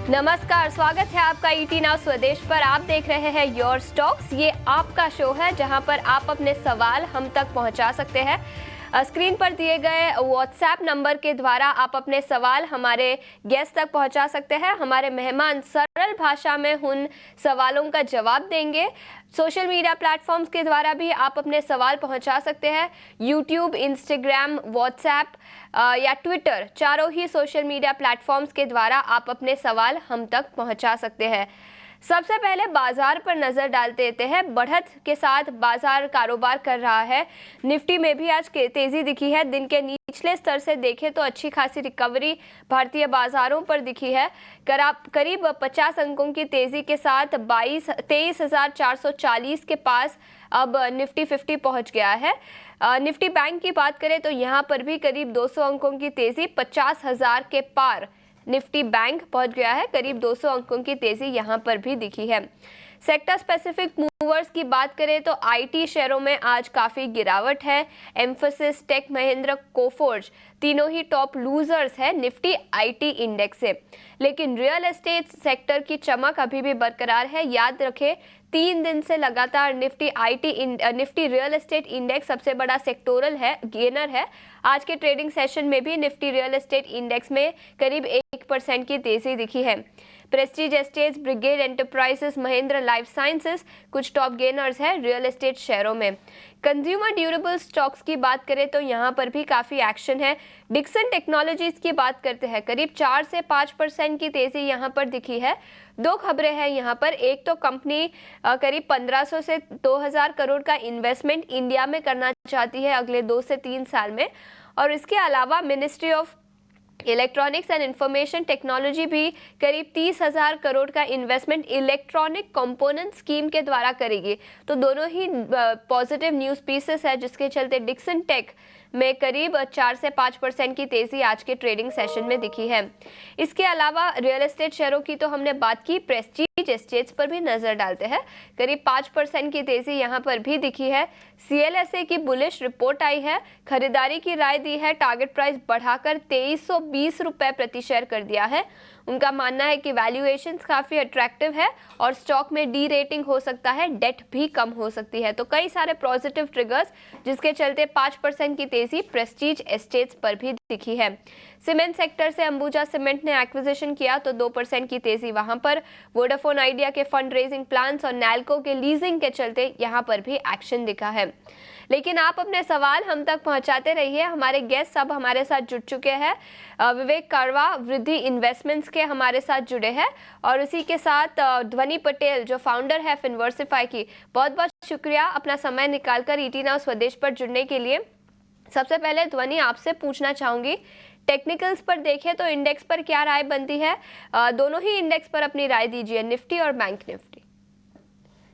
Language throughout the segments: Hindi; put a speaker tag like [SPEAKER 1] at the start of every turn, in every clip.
[SPEAKER 1] नमस्कार, स्वागत है आपका ईटी नाउ स्वदेश पर। आप देख रहे हैं योर स्टॉक्स। ये आपका शो है जहां पर आप अपने सवाल हम तक पहुंचा सकते हैं। स्क्रीन पर दिए गए व्हाट्सएप नंबर के द्वारा आप अपने सवाल हमारे गेस्ट तक पहुंचा सकते हैं। हमारे मेहमान सरल भाषा में उन सवालों का जवाब देंगे। सोशल मीडिया प्लेटफॉर्म्स के द्वारा भी आप अपने सवाल पहुंचा सकते हैं। यूट्यूब, इंस्टाग्राम, व्हाट्सएप या ट्विटर, चारों ही सोशल मीडिया प्लेटफॉर्म्स के द्वारा आप अपने सवाल हम तक पहुंचा सकते हैं। सबसे पहले बाजार पर नजर डाल देते हैं। बढ़त के साथ बाजार कारोबार कर रहा है। निफ्टी में भी आज तेजी दिखी है। दिन के निचले स्तर से देखें तो अच्छी खासी रिकवरी भारतीय बाजारों पर दिखी है। करीब 50 अंकों की तेजी के साथ 23,440 के पास अब निफ्टी 50 पहुंच गया है। निफ्टी बैंक की बात करें तो यहां पर भी करीब 200 अंकों की तेजी, 50,000 के पार निफ्टी बैंक पहुंच गया है। करीब 200 अंकों की तेजी यहां पर भी दिखी है। सेक्टर स्पेसिफिक मूवर्स की बात करें तो आईटी शेयरों में आज काफ़ी गिरावट है। एम्फोसिस, टेक महिंद्रा, कोफोर्ज तीनों ही टॉप लूजर्स है निफ्टी आईटी इंडेक्स से। लेकिन रियल एस्टेट सेक्टर की चमक अभी भी बरकरार है। याद रखें, 3 दिन से लगातार निफ्टी रियल एस्टेट इंडेक्स सबसे बड़ा सेक्टोरल है, गेनर है। आज के ट्रेडिंग सेशन में भी निफ्टी रियल एस्टेट इंडेक्स में करीब 1% की तेजी दिखी है। Prestige estates, brigade enterprises, Mahindra life sciences कुछ टॉप गेनर्स है रियल एस्टेट शेयरों में। कंज्यूमर ड्यूरेबल स्टॉक्स की बात करें तो यहां पर भी काफ़ी एक्शन है। डिक्सन टेक्नोलॉजीज की बात करते हैं, करीब 4 से 5% की तेजी यहां पर दिखी है। दो खबरें हैं यहाँ पर। एक तो कंपनी करीब 1500 से 2000 करोड़ का इन्वेस्टमेंट इंडिया में करना चाहती है अगले 2 से 3 साल में, और इसके अलावा ministry of electronics and information technology भी करीब 30,000 करोड़ का इन्वेस्टमेंट इलेक्ट्रॉनिक कंपोनेंट स्कीम के द्वारा करेगी। तो दोनों ही पॉजिटिव न्यूज़ पीसेस है, जिसके चलते डिक्सन टेक में करीब 4 से 5% की तेजी आज के ट्रेडिंग सेशन में दिखी है। इसके अलावा रियल एस्टेट शेयरों की तो हमने बात की, प्रेस्टीज एस्टेट्स पर भी नजर डालते हैं। करीब 5% की तेजी यहां पर भी दिखी है। सीएलएसए की बुलिश रिपोर्ट आई है, खरीदारी की राय दी है, टारगेट प्राइस बढ़ाकर 2320 रुपए प्रति शेयर कर दिया है। उनका मानना है कि वैल्यूएशंस काफ़ी अट्रैक्टिव है और स्टॉक में डी रेटिंग हो सकता है, डेट भी कम हो सकती है। तो कई सारे पॉजिटिव ट्रिगर्स जिसके चलते 5% की तेजी प्रेस्टीज एस्टेट्स पर भी दिखी है। सीमेंट सेक्टर से अंबुजा सीमेंट ने एक्विजिशन किया तो 2% की तेजी वहां पर। वोडाफोन आइडिया के फंड रेजिंग प्लान्स और नैल्को के लीजिंग के चलते यहां पर भी एक्शन दिखा है। लेकिन आप अपने सवाल हम तक पहुंचाते रहिए। हमारे गेस्ट अब हमारे साथ जुड़ चुके हैं। विवेक कारवा वृद्धि इन्वेस्टमेंट्स के हमारे साथ जुड़े हैं, और उसी के साथ ध्वनि पटेल जो फाउंडर है फिनवर्सिफाई की। बहुत बहुत शुक्रिया अपना समय निकालकर ईटी नाउ स्वदेश पर जुड़ने के लिए। सबसे पहले ध्वनि आपसे पूछना चाहूंगी, टेक्निकल्स पर देखें तो इंडेक्स पर क्या राय बनती है? दोनों ही इंडेक्स पर अपनी राय दीजिए, निफ्टी और bank Nifty.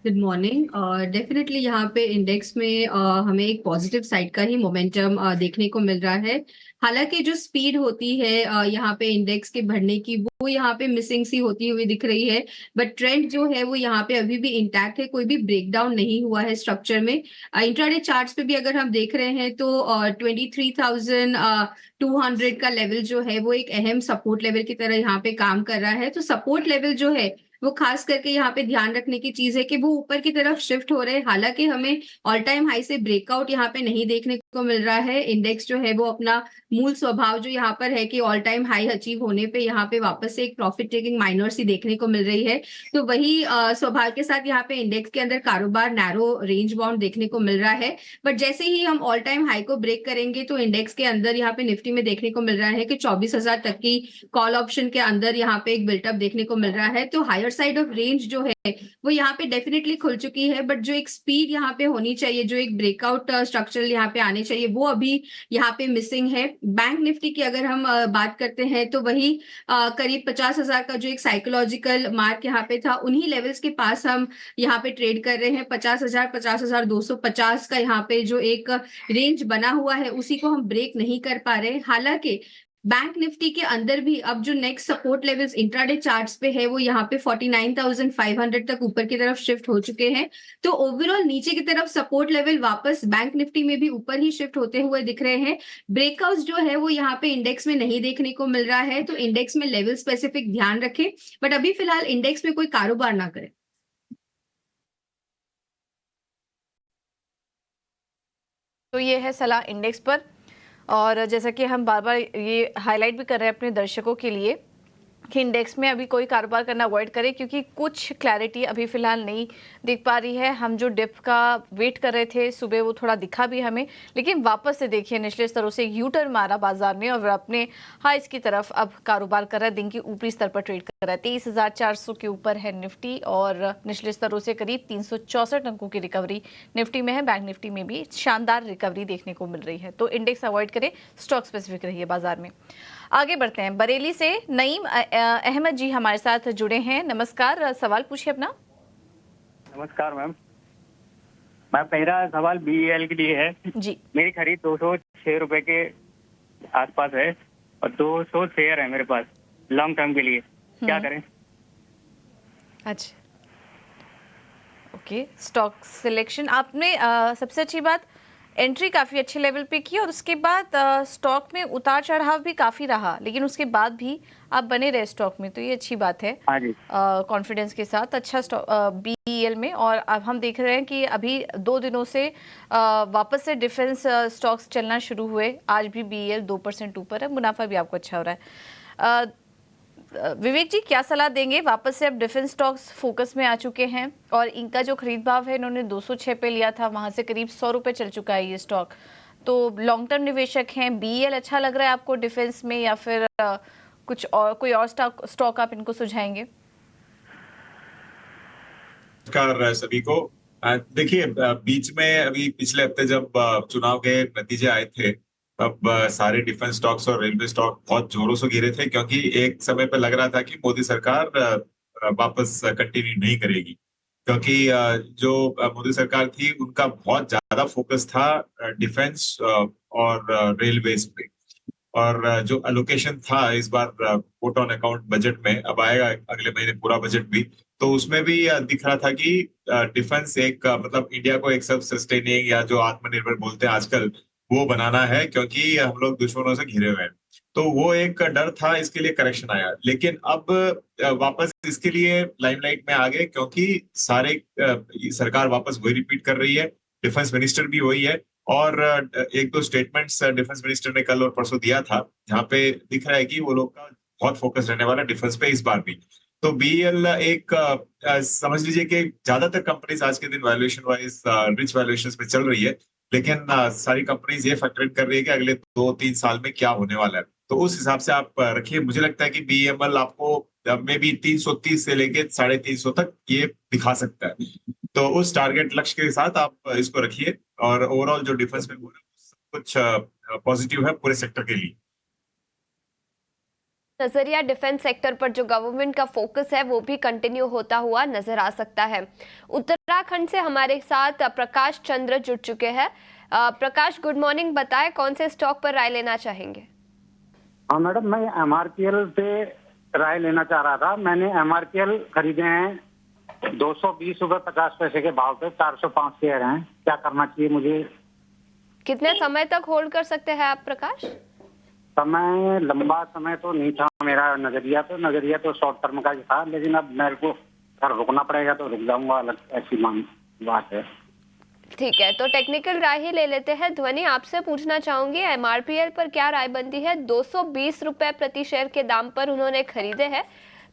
[SPEAKER 2] Good morning. Definitely यहाँ पे इंडेक्स में हमें एक पॉजिटिव साइड का ही मोमेंटम देखने को मिल रहा है। हालांकि जो स्पीड होती है यहाँ पे इंडेक्स के बढ़ने की, वो यहाँ पे मिसिंग सी होती हुई दिख रही है। बट ट्रेंड जो है वो यहाँ पे अभी भी इंटैक्ट है, कोई भी ब्रेकडाउन नहीं हुआ है स्ट्रक्चर में। इंट्राडे चार्ट्स पे भी अगर हम देख रहे हैं तो 23,200 का लेवल जो है वो एक अहम सपोर्ट लेवल की तरह यहाँ पे काम कर रहा है। तो सपोर्ट लेवल जो है वो खास करके यहाँ पे ध्यान रखने की चीज है कि वो ऊपर की तरफ शिफ्ट हो रहे हैं। हालांकि हमें ऑल टाइम हाई से ब्रेकआउट यहाँ पे नहीं देखने को मिल रहा है। इंडेक्स जो है वो अपना मूल स्वभाव जो यहाँ पर है कि ऑल टाइम हाई अचीव होने पे यहाँ पे वापस से एक प्रॉफिट टेकिंग माइनर सी देखने को मिल रही है। तो वही स्वभाव के साथ यहाँ पे इंडेक्स के अंदर कारोबार नैरो रेंज बाउंड देखने को मिल रहा है। बट जैसे ही हम ऑल टाइम हाई को ब्रेक करेंगे तो इंडेक्स के अंदर यहाँ पे निफ्टी में देखने को मिल रहा है कि 24,000 तक की कॉल ऑप्शन के अंदर यहाँ पे एक बिल्टअप देखने को मिल रहा है। तो हायर साइड ऑफ रेंज जो है वो यहाँ पे डेफिनेटली खुल चुकी है। बट जो एक स्पीड यहाँ पे होनी चाहिए, जो एक ब्रेकआउट स्ट्रक्चरल यहाँ पे आने चाहिए, वो अभी यहाँ पे मिसिंग है। बैंक निफ्टी की अगर हम बात करते हैं तो वही करीब 50,000 का जो एक साइकोलॉजिकल मार्क यहाँ पे था, उन्हीं लेवल्स के पास हम यहाँ पे ट्रेड कर रहे हैं। 50,000, 50,250 का यहाँ पे जो एक रेंज बना हुआ है उसी को हम ब्रेक नहीं कर पा रहे। हालांकि बैंक निफ्टी के अंदर भी अब जो next support levels intraday charts पे है वो यहाँ पे 49,500 तक ऊपर की तरफ शिफ्ट हो चुके हैं। तो ओवरऑल नीचे की तरफ सपोर्ट लेवल वापस बैंक निफ्टी में भी ऊपर ही शिफ्ट होते हुए दिख रहे हैं। ब्रेकआउट्स जो है वो यहाँ पे इंडेक्स में नहीं देखने को मिल रहा है, तो इंडेक्स में लेवल स्पेसिफिक ध्यान रखें, बट अभी फिलहाल इंडेक्स में कोई कारोबार ना करें।
[SPEAKER 3] तो ये है सलाह इंडेक्स पर। और जैसा कि हम बार बार ये हाईलाइट भी कर रहे हैं अपने दर्शकों के लिए कि इंडेक्स में अभी कोई कारोबार करना अवॉइड करें, क्योंकि कुछ क्लैरिटी अभी फ़िलहाल नहीं दिख पा रही है। हम जो डिप का वेट कर रहे थे सुबह वो थोड़ा दिखा भी हमें, लेकिन वापस से देखिए निचले स्तरों से यू टर्न मारा बाजार ने और अपने हाइस की तरफ अब कारोबार कर रहा है। दिन के ऊपरी स्तर पर ट्रेड कर रहा है। 23,400 के ऊपर है निफ्टी और निचले स्तरों से करीब 364 अंकों की रिकवरी निफ्टी में है। बैंक निफ्टी में भी शानदार रिकवरी देखने को मिल रही है। तो इंडेक्स अवॉइड करें, स्टॉक स्पेसिफिक रहिए बाजार में। आगे बढ़ते हैं। बरेली से नईम अहमद जी हमारे साथ जुड़े हैं। नमस्कार, सवाल पूछिए अपना।
[SPEAKER 4] नमस्कार मैम, मेरा सवाल बीईएल के लिए है
[SPEAKER 3] जी।
[SPEAKER 4] मेरी खरीद 206 रुपए के आसपास है और 200 शेयर है मेरे पास लॉन्ग टर्म के लिए, क्या करें?
[SPEAKER 3] अच्छा, ओके। स्टॉक सिलेक्शन आपने सबसे अच्छी बात एंट्री काफ़ी अच्छे लेवल पे की और उसके बाद स्टॉक में उतार चढ़ाव भी काफ़ी रहा, लेकिन उसके बाद भी आप बने रहे स्टॉक में, तो ये अच्छी बात है।
[SPEAKER 4] हाँ जी।
[SPEAKER 3] कॉन्फिडेंस के साथ अच्छा स्टॉक बीईएल में। और अब हम देख रहे हैं कि अभी 2 दिनों से वापस से डिफेंस स्टॉक्स चलना शुरू हुए। आज भी बीईएल 2% ऊपर है, मुनाफा भी आपको अच्छा हो रहा है। विवेक जी क्या सलाह देंगे? वापस से अब डिफेंस स्टॉक्स फोकस में आ चुके हैं और इनका जो खरीद भाव है इन्होंने 206 पे लिया था, वहां से करीब 100 रुपए चल चुका है ये स्टॉक। तो लॉन्ग टर्म निवेशक हैं, बीईएल अच्छा लग रहा है आपको डिफेंस में या फिर कुछ और कोई और स्टॉक आप इनको सुझाएंगे?
[SPEAKER 5] नमस्कार सभी को। देखिए, बीच में अभी पिछले हफ्ते जब चुनाव के नतीजे आए थे तब सारे डिफेंस स्टॉक्स और रेलवे स्टॉक बहुत जोरों से गिरे थे, क्योंकि एक समय पे लग रहा था कि मोदी सरकार वापस कंटिन्यू नहीं करेगी, क्योंकि जो मोदी सरकार थी उनका बहुत ज्यादा फोकस था डिफेंस और रेलवेज पे। और जो एलोकेशन था इस बार कोट ऑन अकाउंट बजट में, अब आएगा अगले महीने पूरा बजट भी, तो उसमें भी दिख रहा था कि डिफेंस एक मतलब इंडिया को एक सेल्फ सस्टेनिंग या जो आत्मनिर्भर बोलते हैं आजकल वो बनाना है, क्योंकि हम लोग दुश्मनों से घिरे हुए हैं। तो वो एक डर था, इसके लिए करेक्शन आया। लेकिन अब वापस इसके लिए लाइमलाइट में आ गए, क्योंकि सारे सरकार वापस वही रिपीट कर रही है, डिफेंस मिनिस्टर भी वही है। और एक दो स्टेटमेंट्स डिफेंस मिनिस्टर ने कल और परसों दिया था, जहां पे दिख रहा है कि वो लोग का बहुत फोकस रहने वाला डिफेंस पे इस बार भी। तो बीएल एक समझ लीजिए कि ज्यादातर कंपनीज आज के दिन वैल्यूएशन वाइज रिच वैल्यूएशंस में चल रही है, लेकिन सारी कंपनीज ये फैक्टर कर रही है कि अगले 2-3 साल में क्या होने वाला है। तो उस हिसाब से आप रखिए। मुझे लगता है कि बीएमएल आपको मे बी 330 से लेके 350 तक ये दिखा सकता है। तो उस टारगेट लक्ष्य के साथ आप इसको रखिए। और ओवरऑल जो डिफेंस में हो रहा है सब कुछ पॉजिटिव है पूरे सेक्टर के लिए।
[SPEAKER 1] नजरिया डिफेंस सेक्टर पर जो गवर्नमेंट का फोकस है वो भी कंटिन्यू होता हुआ नजर आ सकता है। उत्तराखंड से हमारे साथ प्रकाश चंद्र जुड़ चुके हैं। प्रकाश, गुड मॉर्निंग। बताएं कौन से स्टॉक पर राय लेना चाहेंगे?
[SPEAKER 6] हाँ मैडम, मैं एमआरपीएल से राय लेना चाह रहा था। मैंने एमआरपीएल खरीदे हैं 220 रुपए 50 पैसे के भाव पे, 405 शेयर हैं। क्या करना चाहिए मुझे?
[SPEAKER 1] कितने समय तक होल्ड कर सकते हैं आप प्रकाश?
[SPEAKER 6] समय लंबा समय तो नहीं था मेरा नजरिया तो शॉर्ट टर्म का ही था, लेकिन अब मेरे को अगर रुकना पड़ेगा तो रुक जाऊंगा, अलग ऐसी बात है।
[SPEAKER 1] ठीक है, तो टेक्निकल राय ही ले लेते हैं। ध्वनि, आपसे पूछना चाहूंगी एमआरपीएल पर क्या राय बनती है? 220 रुपए प्रति शेयर के दाम पर उन्होंने खरीदे हैं।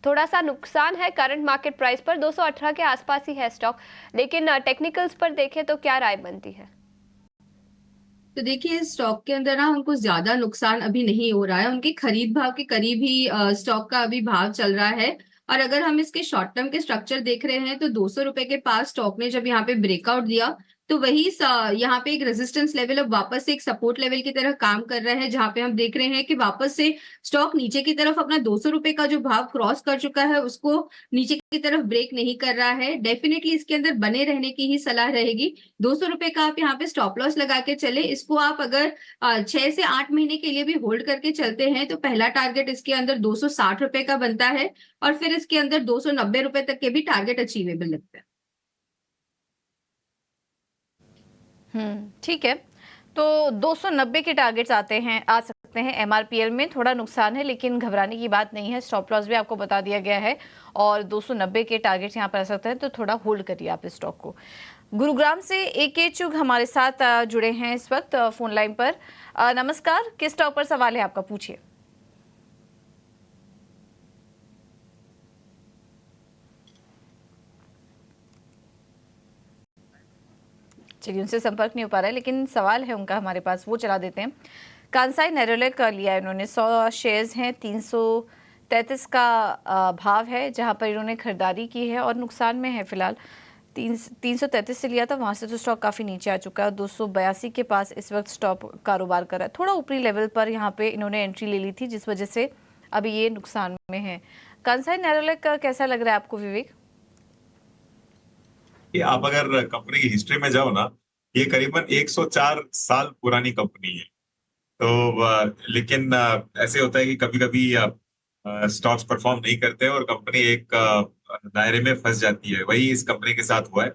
[SPEAKER 1] थोड़ा सा नुकसान है करंट मार्केट प्राइस पर, 218 के आसपास ही है स्टॉक, लेकिन टेक्निकल्स पर देखें तो क्या राय बनती है?
[SPEAKER 2] तो देखिए स्टॉक के अंदर ना उनको ज्यादा नुकसान अभी नहीं हो रहा है, उनके खरीद भाव के करीब ही स्टॉक का अभी भाव चल रहा है। और अगर हम इसके शॉर्ट टर्म के स्ट्रक्चर देख रहे हैं तो 200 रुपए के पास स्टॉक ने जब यहाँ पे ब्रेकआउट दिया तो वही यहाँ पे एक रेजिस्टेंस लेवल अब वापस से एक सपोर्ट लेवल की तरह काम कर रहा है, जहां पे हम देख रहे हैं कि वापस से स्टॉक नीचे की तरफ अपना 200 रुपए का जो भाव क्रॉस कर चुका है उसको नीचे की तरफ ब्रेक नहीं कर रहा है। डेफिनेटली इसके अंदर बने रहने की ही सलाह रहेगी। 200 रुपए का आप यहाँ पे स्टॉप लॉस लगा के चले। इसको आप अगर 6 से 8 महीने के लिए भी होल्ड करके चलते हैं तो पहला टारगेट इसके अंदर 260 रुपए का बनता है और फिर इसके अंदर 290 रुपए तक के भी टारगेट अचीवेबल लगता है।
[SPEAKER 3] ठीक है। तो 290 के टारगेट्स आ सकते हैं एमआरपीएल में। थोड़ा नुकसान है लेकिन घबराने की बात नहीं है। स्टॉप लॉस भी आपको बता दिया गया है और 290 के टारगेट्स यहाँ पर आ सकते हैं, तो थोड़ा होल्ड करिए आप इस स्टॉक को। गुरुग्राम से AK चुग हमारे साथ जुड़े हैं इस वक्त फोन लाइन पर। नमस्कार, किस स्टॉक पर सवाल है आपका, पूछिए। चलिए, उनसे संपर्क नहीं हो पा रहा है लेकिन सवाल है उनका हमारे पास, वो चला देते हैं। कांसाई नेरोलैक लिया है इन्होंने, 100 शेयर्स हैं, 333 का भाव है जहां पर इन्होंने खरीदारी की है और नुकसान में है फिलहाल। 333 से लिया था, वहां से तो स्टॉक काफ़ी नीचे आ चुका है। 282 के पास इस वक्त स्टॉक कारोबार कर रहा है। थोड़ा ऊपरी लेवल पर यहाँ पे इन्होंने एंट्री ले ली थी जिस वजह से अभी ये नुकसान में है। कांसाई नेरोलैक का कैसा लग रहा है आपको विवेक?
[SPEAKER 5] कि आप अगर कंपनी की हिस्ट्री में जाओ ना, ये करीबन 104 साल पुरानी कंपनी है। तो लेकिन ऐसे होता है कि कभी कभी स्टॉक्स परफॉर्म नहीं करते और कंपनी एक दायरे में फंस जाती है। वही इस कंपनी के साथ हुआ है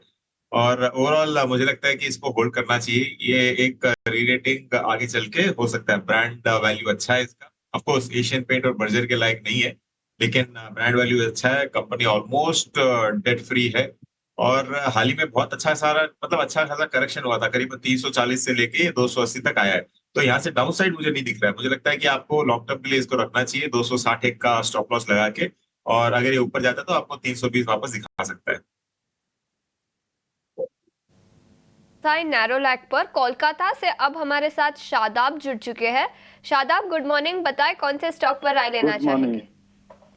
[SPEAKER 5] और ओवरऑल मुझे लगता है कि इसको होल्ड करना चाहिए। ये एक रीरेटिंग आगे चल के हो सकता है। ब्रांड वैल्यू अच्छा है इसका। ऑफकोर्स एशियन पेंट और बर्जर के लायक नहीं है लेकिन ब्रांड वैल्यू अच्छा है। कंपनी ऑलमोस्ट डेट फ्री है और हाल ही में बहुत अच्छा सारा मतलब अच्छा खासा करेक्शन हुआ था। करीबन 340 से लेके 280 तक आया है। तो यहाँ से डाउन साइड मुझे नहीं दिख रहा है। मुझे लगता है कि आपको लॉन्ग टर्म के लिए इसको रखना चाहिए 261 का स्टॉप लॉस लगा के, और अगर ये ऊपर जाता है तो आपको 320 वापस दिखा सकता है।
[SPEAKER 1] साइन नेरोलैक पर कोलकाता से अब हमारे साथ शादाब जुड़ चुके हैं। Shadab, good morning. बताएं कौन से स्टॉक पर राय लेना चाहेंगे?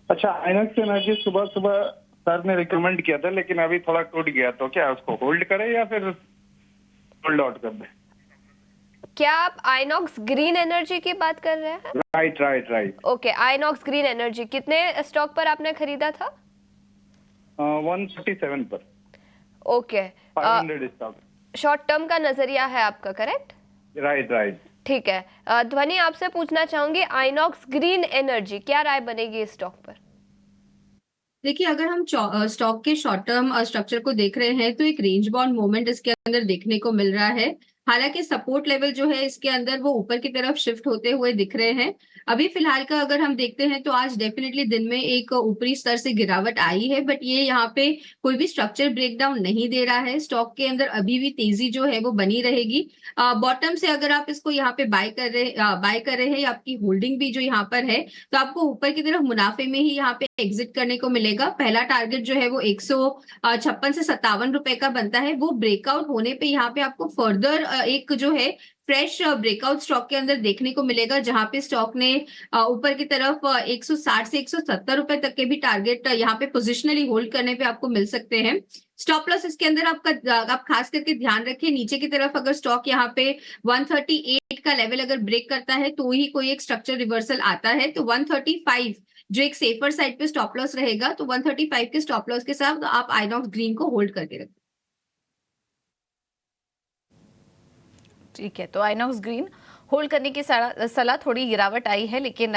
[SPEAKER 7] अच्छा, आइनॉक्स एनर्जी सुबह सुबह सर ने रिकमेंड किया था लेकिन अभी थोड़ा टूट गया, तो क्या उसको होल्ड करें या फिर होल्ड आउट कर दें?
[SPEAKER 1] क्या आप आइनॉक्स ग्रीन एनर्जी की बात कर रहे हैं?
[SPEAKER 7] Right.
[SPEAKER 1] Okay, INOX green energy कितने स्टॉक पर आपने खरीदा था?
[SPEAKER 7] 137 पर।
[SPEAKER 1] Okay,
[SPEAKER 7] 500 stock.
[SPEAKER 1] शॉर्ट टर्म का नजरिया है आपका, करेक्ट?
[SPEAKER 7] राइट।
[SPEAKER 1] ठीक है। ध्वनि, आपसे पूछना चाहूंगी, आइनॉक्स ग्रीन एनर्जी क्या राय बनेगी इस स्टॉक पर?
[SPEAKER 2] देखिए, अगर हम स्टॉक के शॉर्ट टर्म स्ट्रक्चर को देख रहे हैं तो एक रेंज बाउंड मूवमेंट इसके अंदर देखने को मिल रहा है। हालांकि सपोर्ट लेवल जो है इसके अंदर वो ऊपर की तरफ शिफ्ट होते हुए दिख रहे हैं। अभी फिलहाल का अगर हम देखते हैं तो आज डेफिनेटली दिन में एक ऊपरी स्तर से गिरावट आई है, बट ये यहाँ पे कोई भी स्ट्रक्चर ब्रेकडाउन नहीं दे रहा है। स्टॉक के अंदर अभी भी तेजी जो है वो बनी रहेगी। बॉटम से अगर आप इसको यहाँ पे बाय कर रहे हैं, आपकी होल्डिंग भी जो यहाँ पर है, तो आपको ऊपर की तरफ मुनाफे में ही यहाँ पे एग्जिट करने को मिलेगा। पहला टारगेट जो है वो 156 से 57 रुपए का बनता है। वो ब्रेकआउट होने पे यहाँ पे आपको फर्दर एक जो है फ्रेश ब्रेकआउट स्टॉक के अंदर देखने को मिलेगा, जहां पे स्टॉक ने ऊपर की तरफ 160 से 170 रुपए तक के भी टारगेट यहाँ पे पोजिशनली होल्ड करने पे आपको मिल सकते हैं। स्टॉप लॉस इसके अंदर आप खास करके ध्यान रखिए, नीचे की तरफ अगर स्टॉक यहाँ पे 138 का लेवल अगर ब्रेक करता है तो ही कोई एक स्ट्रक्चर रिवर्सल आता है। तो 135 जो एक सेफर साइड पे स्टॉप लॉस रहेगा, तो 135 के स्टॉप लॉस के साथ आप आइनॉक्स ग्रीन को होल्ड करके रखें।
[SPEAKER 3] ठीक है, तो आइनॉक्स ग्रीन होल्ड करने की सलाह। थोड़ी गिरावट आई है लेकिन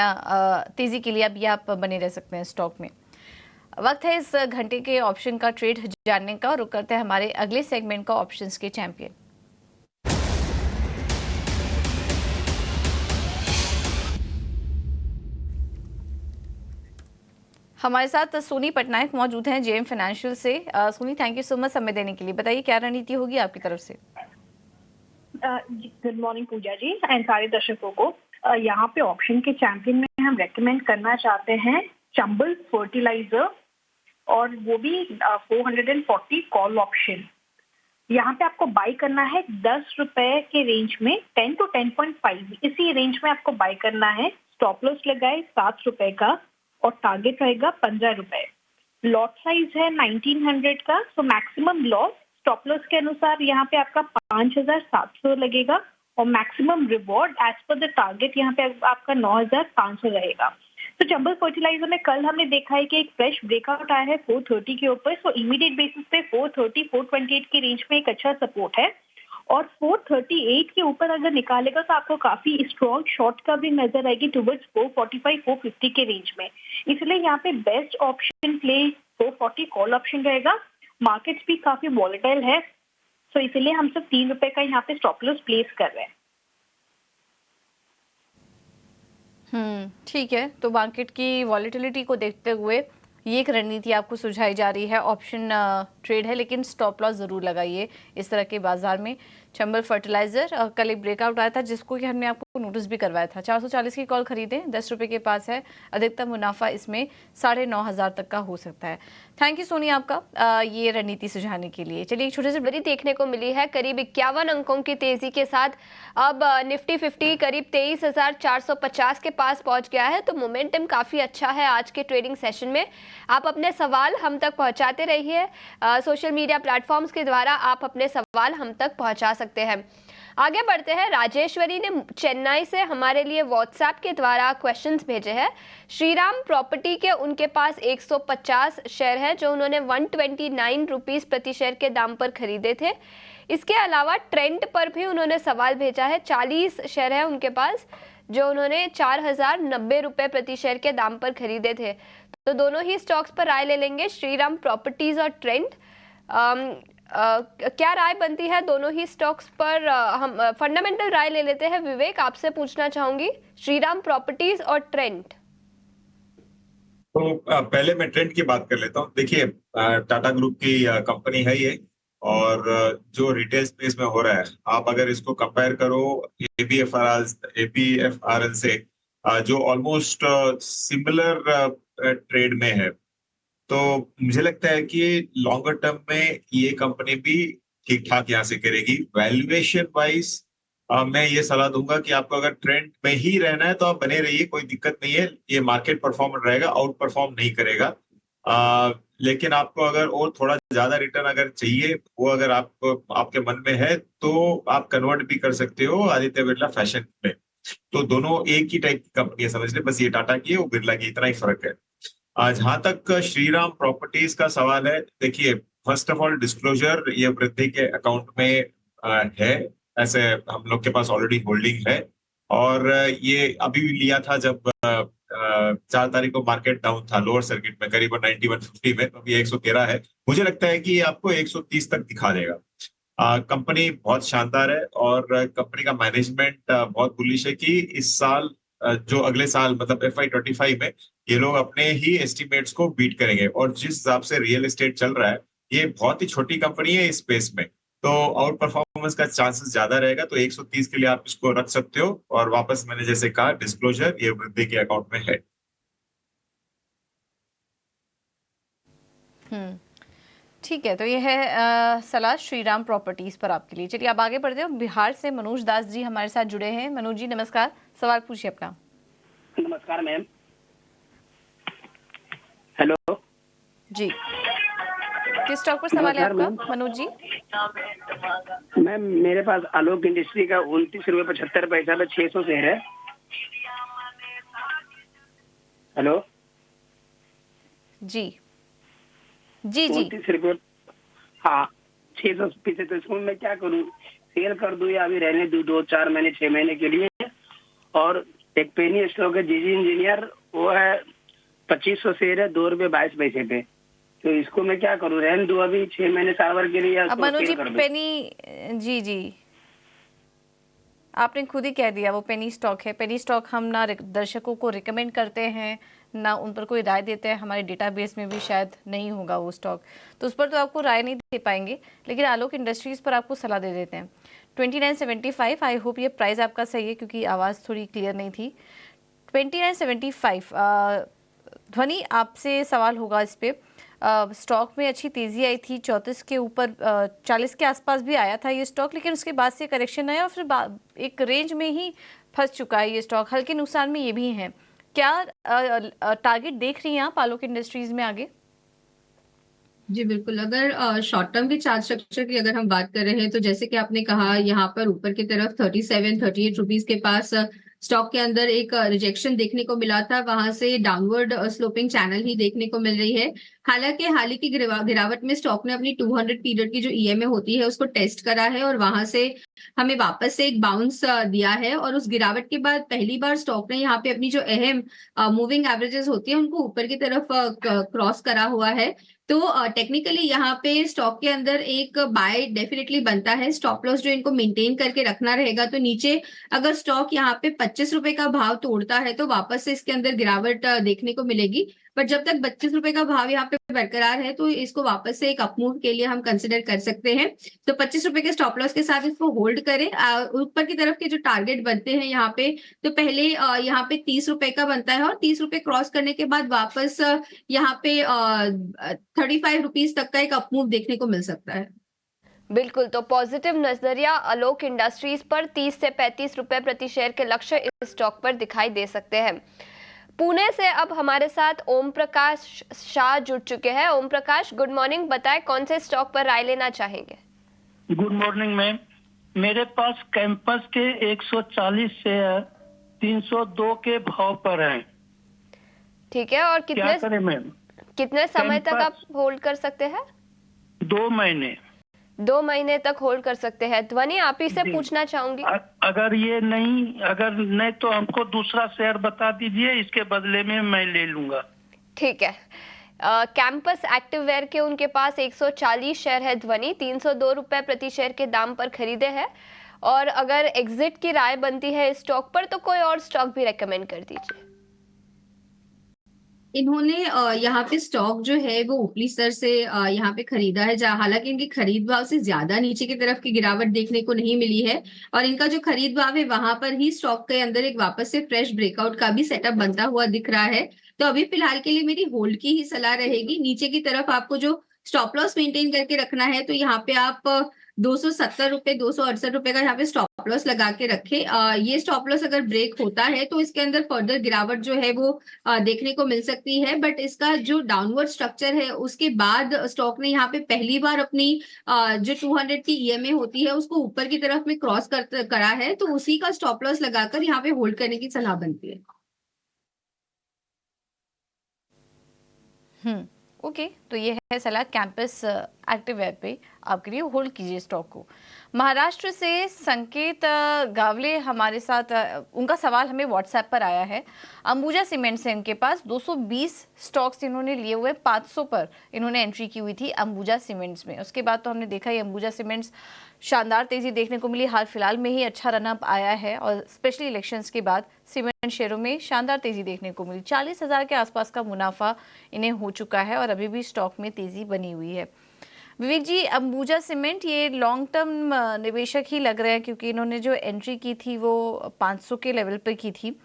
[SPEAKER 3] तेजी के लिए अभी आप बने रह सकते हैं स्टॉक में। वक्त है इस घंटे के ऑप्शन का ट्रेड जानने का, और रुक करते हैं हमारे अगले सेगमेंट का, ऑप्शंस के चैंपियन। हमारे साथ सोनी पटनायक मौजूद हैं JM फाइनेंशियल से। Soni, thank you so much समय देने के लिए। बताइए क्या रणनीति होगी आपकी तरफ से?
[SPEAKER 8] गुड मॉर्निंग पूजा जी एंड सारे दर्शकों को। यहाँ पे ऑप्शन के चैंपियन में हम रेकमेंड करना चाहते हैं चंबल फर्टिलाइजर, और वो भी 440 कॉल ऑप्शन। यहाँ पे आपको बाय करना है 10 रुपए के रेंज में, 10 to 10.5 इसी रेंज में आपको बाय करना है। स्टॉप लॉस लगाए 7 रुपए का और टारगेट रहेगा 15 रुपए। लॉट साइज है 1900 का, so maximum loss stop loss के अनुसार यहाँ पे आपका 5,700 लगेगा और maximum reward as per the target यहाँ पे आपका 9,500 रहेगा। तो चंबल फर्टिलाइजर में कल हमने देखा है कि एक फ्रेश ब्रेकआउट आया है 430 के ऊपर, सो इमीडिएट बेसिस पे 430 428 की रेंज में एक अच्छा सपोर्ट है और 438 के ऊपर अगर निकालेगा तो आपको काफी स्ट्रॉन्ग शॉर्ट का भी नजर आएगी टुवर्ड्स 445 450 के रेंज में। इसलिए यहाँ पे best option play 440 call option रहेगा। मार्केट्स भी काफी वॉलेटाइल है, सो इसलिए हम सब ₹3 का यहाँ पे स्टॉप लॉस प्लेस कर रहे हैं।
[SPEAKER 3] ठीक है, तो मार्केट की वॉलेटिलिटी को देखते हुए ये एक रणनीति आपको सुझाई जा रही है। ऑप्शन ट्रेड है लेकिन स्टॉप लॉस ज़रूर लगाइए इस तरह के बाजार में। चंबल फर्टिलाइजर कल एक ब्रेकआउट आया था जिसको कि हमने आपको नोटिस भी करवाया था। 440 की कॉल खरीदें, ₹10 के पास है। अधिकतम मुनाफा इसमें 9,500 तक का हो सकता है। थैंक यू सोनी आपका ये रणनीति सुझाने के लिए। चलिए एक छोटे से
[SPEAKER 1] बड़ी देखने को मिली है, करीब 51 अंकों की तेजी के साथ अब निफ्टी 50 करीब 23,450 के पास पहुंच गया है। तो मोमेंटम काफी अच्छा है आज के ट्रेडिंग सेशन में। आप अपने सवाल हम तक पहुंचाते रहिए, सोशल मीडिया प्लेटफॉर्म्स के द्वारा आप अपने सवाल हम तक पहुंचा सकते हैं। आगे बढ़ते हैं। राजेश्वरी ने चेन्नई से हमारे लिए व्हाट्सएप के द्वारा क्वेश्चंस भेजे हैं। श्रीराम प्रॉपर्टी के उनके पास 150 शेयर है जो उन्होंने 129 रुपीस प्रति शेयर के दाम पर खरीदे थे। इसके अलावा ट्रेंड पर भी उन्होंने सवाल भेजा है। 40 शेयर है उनके पास जो उन्होंने 4,090 रुपये प्रति शेयर के दाम पर खरीदे थे। तो दोनों ही स्टॉक्स पर राय ले लेंगे, श्रीराम प्रॉपर्टीज और ट्रेंड। क्या राय बनती है दोनों ही स्टॉक्स पर? हम फंडामेंटल राय ले लेते हैं। विवेक, आपसे पूछना चाहूंगी श्रीराम प्रॉपर्टीज और ट्रेंड।
[SPEAKER 5] तो पहले मैं ट्रेंड की बात कर लेता हूँ। देखिए, टाटा ग्रुप की कंपनी है ये, और जो रिटेल स्पेस में हो रहा है, आप अगर इसको कंपेयर करो एपीएफआरएल से, जो ऑलमोस्ट सिमिलर ट्रेड में है, तो मुझे लगता है कि लॉन्गर टर्म में ये कंपनी भी ठीक ठाक यहाँ से करेगी। वैल्यूएशन वाइज मैं ये सलाह दूंगा कि आपको अगर ट्रेंड में ही रहना है तो आप बने रहिए, कोई दिक्कत नहीं है। ये मार्केट परफॉर्म रहेगा, आउट परफॉर्म नहीं करेगा। लेकिन आपको अगर और थोड़ा ज्यादा रिटर्न अगर चाहिए, वो अगर आपके मन में है, तो आप कन्वर्ट भी कर सकते हो आदित्य बिरला फैशन में। तो दोनों एक ही टाइप की कंपनी है, समझ ले। बस ये टाटा की है, वो बिरला की, इतना ही फर्क है। जहां तक श्रीराम प्रॉपर्टीज का सवाल है, देखिए, फर्स्ट ऑफ ऑल डिस्क्लोजर ये वृद्धि के अकाउंट में है, ऐसे हम लोग के पास ऑलरेडी होल्डिंग है। और ये अभी भी लिया था जब 4 तारीख को मार्केट डाउन था लोअर सर्किट में करीबन 9150 में, तो अभी 113 है। मुझे लगता है कि ये आपको 130 तक दिखा देगा। कंपनी बहुत शानदार है और कंपनी का मैनेजमेंट बहुत बुलिश है कि इस साल जो अगले साल मतलब FY25 में ये लोग अपने ही एस्टिमेट्स को बीट करेंगे। और जिस हिसाब से रियल एस्टेट चल रहा है, ये बहुत ही छोटी कंपनी है इस स्पेस में, तो आउट परफॉर्मेंस का चांसेस ज्यादा रहेगा। तो 130 के लिए आप इसको रख सकते हो। और वापस मैंने जैसे कहा, डिस्क्लोजर ये वृद्धि के अकाउंट में है।
[SPEAKER 3] ठीक है, तो ये है सलाह श्रीराम प्रॉपर्टीज पर आपके लिए। चलिए अब आगे बढ़ते हैं। बिहार से मनोज दास जी हमारे साथ जुड़े हैं। मनोज जी नमस्कार, सवाल पूछिए अपना।
[SPEAKER 9] नमस्कार मैम। हेलो
[SPEAKER 3] जी, किस स्टॉक पर सवाल है आपका मनोज जी?
[SPEAKER 9] मैम, मेरे पास आलोक इंडस्ट्री का 29.75 रुपये 600 शेयर है। हेलो
[SPEAKER 3] जी जी जी
[SPEAKER 9] 29 रुपये, हाँ 600 पीछे। तो इसको मैं क्या करूँ, सेल कर दूँ या अभी रहने दूँ 2-4 महीने 6 महीने के लिए? और एक पेनी स्टॉक है जीजी इंजीनियर, वो है 2500 शेयर है, ₹2.22 पे। तो इसको मैं क्या करूँ, रहने दूँ अभी 6 महीने साल भर के लिए, या
[SPEAKER 3] अब मनोज जी पेनी, जी जी आपने खुद ही कह दिया वो पेनी स्टॉक है। पेनी स्टॉक हम ना दर्शकों को रिकमेंड करते हैं ना उन पर कोई राय देते हैं। हमारे डेटाबेस में भी शायद नहीं होगा वो स्टॉक, तो उस पर तो आपको राय नहीं दे पाएंगे। लेकिन आलोक इंडस्ट्रीज पर आपको सलाह दे देते हैं। 29.75, आई होप ये प्राइस आपका सही है क्योंकि आवाज़ थोड़ी क्लियर नहीं थी। 29.75 ध्वनि आपसे सवाल होगा इस पर। स्टॉक में अच्छी तेज़ी आई थी, 34 के ऊपर 40 के आसपास भी आया था ये स्टॉक, लेकिन उसके बाद से करेक्शन आया और फिर एक रेंज में ही फंस चुका है ये स्टॉक। हल्के नुकसान में ये भी हैं। क्या टारगेट देख रही हैं आप आलोक इंडस्ट्रीज में आगे?
[SPEAKER 2] जी बिल्कुल। अगर शॉर्ट टर्म के चार्ट स्ट्रक्चर की अगर हम बात कर रहे हैं तो जैसे कि आपने कहा यहाँ पर ऊपर की तरफ 37-38 रुपीज के पास स्टॉक के अंदर एक रिजेक्शन देखने को मिला था, वहां से डाउनवर्ड स्लोपिंग चैनल ही देखने को मिल रही है। हालांकि हाल ही की गिरावट में स्टॉक ने अपनी 200 पीरियड की जो ईएमए होती है उसको टेस्ट करा है और वहां से हमें वापस से एक बाउंस दिया है, और उस गिरावट के बाद पहली बार स्टॉक ने यहाँ पे अपनी जो अहम मूविंग एवरेजेस होती है उनको ऊपर की तरफ क्रॉस करा हुआ है। तो टेक्निकली यहाँ पे स्टॉक के अंदर एक बाय डेफिनेटली बनता है। स्टॉप लॉस जो इनको मेंटेन करके रखना रहेगा, तो नीचे अगर स्टॉक यहाँ पे 25 रुपए का भाव तोड़ता है तो वापस से इसके अंदर गिरावट देखने को मिलेगी। पर जब तक 25 रुपए का भाव यहाँ पे बरकरार है तो इसको वापस से एक अपमूव के लिए हम कंसिडर कर सकते हैं। तो 25 रुपए के स्टॉप लॉस के साथ इसको होल्ड करें। ऊपर की तरफ के जो टारगेट बनते हैं यहाँ पे, तो पहले यहाँ पे 30 रुपए का बनता है और 30 रुपए क्रॉस करने के बाद वापस यहाँ पे 35 रुपीज तक का एक अपमूव देखने को मिल सकता है।
[SPEAKER 1] बिल्कुल, तो पॉजिटिव नजरिया आलोक इंडस्ट्रीज पर 30 से 35 रुपए प्रति शेयर के लक्ष्य इस स्टॉक पर दिखाई दे सकते हैं। पुणे से अब हमारे साथ ओम प्रकाश शाह जुड़ चुके हैं। Om Prakash, good morning. बताएं कौन से स्टॉक पर राय लेना चाहेंगे?
[SPEAKER 10] Good morning ma'am. मेरे पास कैंपस के 140 शेयर 302 के भाव पर हैं।
[SPEAKER 1] ठीक है, और
[SPEAKER 10] क्या करें मैम?
[SPEAKER 1] कितने समय तक आप होल्ड कर सकते हैं?
[SPEAKER 10] 2 महीने।
[SPEAKER 1] 2 महीने तक होल्ड कर सकते हैं। ध्वनि, आप ही से पूछना चाहूंगी,
[SPEAKER 10] अगर नहीं तो हमको दूसरा शेयर बता दीजिए, इसके बदले में मैं ले लूंगा।
[SPEAKER 1] ठीक है। कैंपस एक्टिववेयर के उनके पास 140 शेयर है ध्वनि, 302 रुपए प्रति शेयर के दाम पर खरीदे हैं। और अगर एग्जिट की राय बनती है इस स्टॉक पर तो कोई और स्टॉक भी रेकमेंड कर दीजिए।
[SPEAKER 2] इन्होंने यहाँ पे स्टॉक जो है वो ऊपरी स्तर से यहाँ पे खरीदा है, जहाँ हालांकि इनकी खरीद भाव से ज्यादा नीचे की तरफ की गिरावट देखने को नहीं मिली है, और इनका जो खरीद भाव है वहां पर ही स्टॉक के अंदर एक वापस से फ्रेश ब्रेकआउट का भी सेटअप बनता हुआ दिख रहा है। तो अभी फिलहाल के लिए मेरी होल्ड की ही सलाह रहेगी। नीचे की तरफ आपको जो स्टॉप लॉस मेंटेन करके रखना है, तो यहाँ पे आप 270 रुपए 268 रुपए का यहाँ पे स्टॉप लॉस लगा के रखे। ये स्टॉप लॉस अगर ब्रेक होता है तो इसके अंदर फर्दर गिरावट जो है वो देखने को मिल सकती है। बट इसका जो डाउनवर्ड स्ट्रक्चर है उसके बाद स्टॉक ने यहाँ पे पहली बार अपनी जो 200 की ईएमए होती है उसको ऊपर की तरफ में क्रॉस करा है, तो उसी का स्टॉप लॉस लगाकर यहाँ पे होल्ड करने की सलाह बनती है।
[SPEAKER 3] ओके, तो ये है सलाह कैंपस एक्टिववेयर पे, आपके लिए होल्ड कीजिए स्टॉक को। महाराष्ट्र से संकेत गावले हमारे साथ, उनका सवाल हमें व्हाट्सएप पर आया है। अंबुजा सीमेंट से इनके पास 220 स्टॉक्स इन्होंने लिए हुए, 500 पर इन्होंने एंट्री की हुई थी अंबुजा सीमेंट्स में। उसके बाद तो हमने देखा ही अंबुजा सीमेंट्स शानदार तेजी देखने को मिली, हाल फिलहाल में ही अच्छा रनअप आया है और स्पेशली इलेक्शंस के बाद सीमेंट शेयरों में शानदार तेजी देखने को मिली। 40,000 के आसपास का मुनाफा इन्हें हो चुका है और अभी भी स्टॉक में तेजी बनी हुई है। विवेक जी, अंबुजा सीमेंट ये लॉन्ग टर्म निवेशक ही लग रहे हैं, क्योंकि इन्होंने जो एंट्री की थी वो 500 के लेवल पे की थी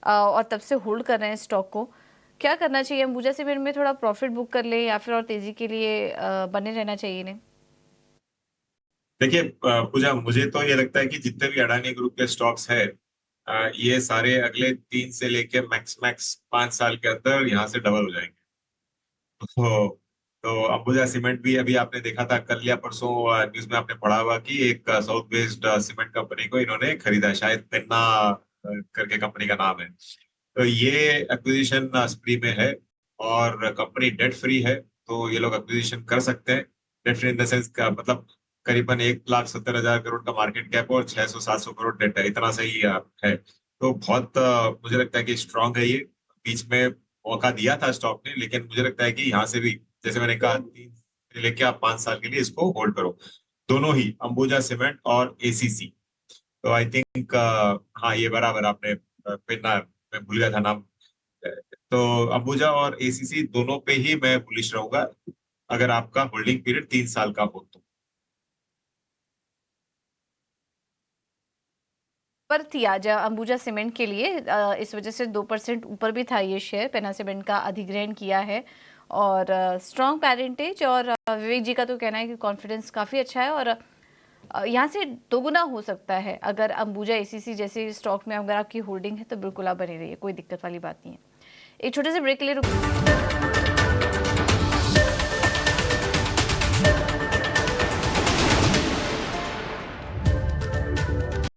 [SPEAKER 3] और तब से होल्ड कर रहे हैं स्टॉक को। क्या करना चाहिए? अंबुजा सीमेंट में थोड़ा प्रॉफिट बुक कर ले या फिर और तेजी के लिए बने रहना चाहिए इन्हें?
[SPEAKER 5] देखिए पूजा, मुझे तो ये लगता है कि जितने भी अडानी ग्रुप के स्टॉक्स है ये सारे अगले 3 से लेके मैक्स 5 साल के अंदर यहाँ से डबल हो जाएंगे। तो अंबुजा सीमेंट भी अभी आपने देखा था कल या परसों न्यूज में आपने पढ़ा हुआ कि एक साउथ वेस्ट सीमेंट कंपनी को इन्होंने खरीदा, शायद पेन्ना करके कंपनी का नाम है। तो ये एक्विजिशन स्प्री में है और कंपनी डेट फ्री है, तो ये लोग एक्विजिशन कर सकते हैं। Debt free in the sense का मतलब करीबन 1,70,000 करोड़ का मार्केट कैप और 600-700 करोड़ डेट है, इतना सही है। तो बहुत मुझे लगता है कि स्ट्रांग है ये। बीच में मौका दिया था स्टॉक ने, लेकिन मुझे लगता है कि यहाँ से भी जैसे मैंने कहा 3 से लेके आप 5 साल के लिए इसको होल्ड करो, दोनों ही अंबुजा सीमेंट और एसीसी। तो आई थिंक हाँ ये बराबर आपने पिन्ना, मैं भूल गया था नाम। तो अंबुजा और एसीसी दोनों पे ही मैं बुलिश रहूंगा अगर आपका होल्डिंग पीरियड 3 साल का हो तो।
[SPEAKER 3] पर थी आज अंबुजा सीमेंट के लिए, इस वजह से 2% ऊपर भी था ये शेयर। पेन्ना सीमेंट का अधिग्रहण किया है और स्ट्रॉन्ग पेरेंटेज, और विवेक जी का तो कहना है कि कॉन्फिडेंस काफ़ी अच्छा है और यहाँ से दोगुना हो सकता है। अगर अंबुजा एसीसी जैसे स्टॉक में अगर आपकी होल्डिंग है तो बिल्कुल आप बने रहिए, कोई दिक्कत वाली बात नहीं है। एक छोटे से ब्रेक के लिए रुक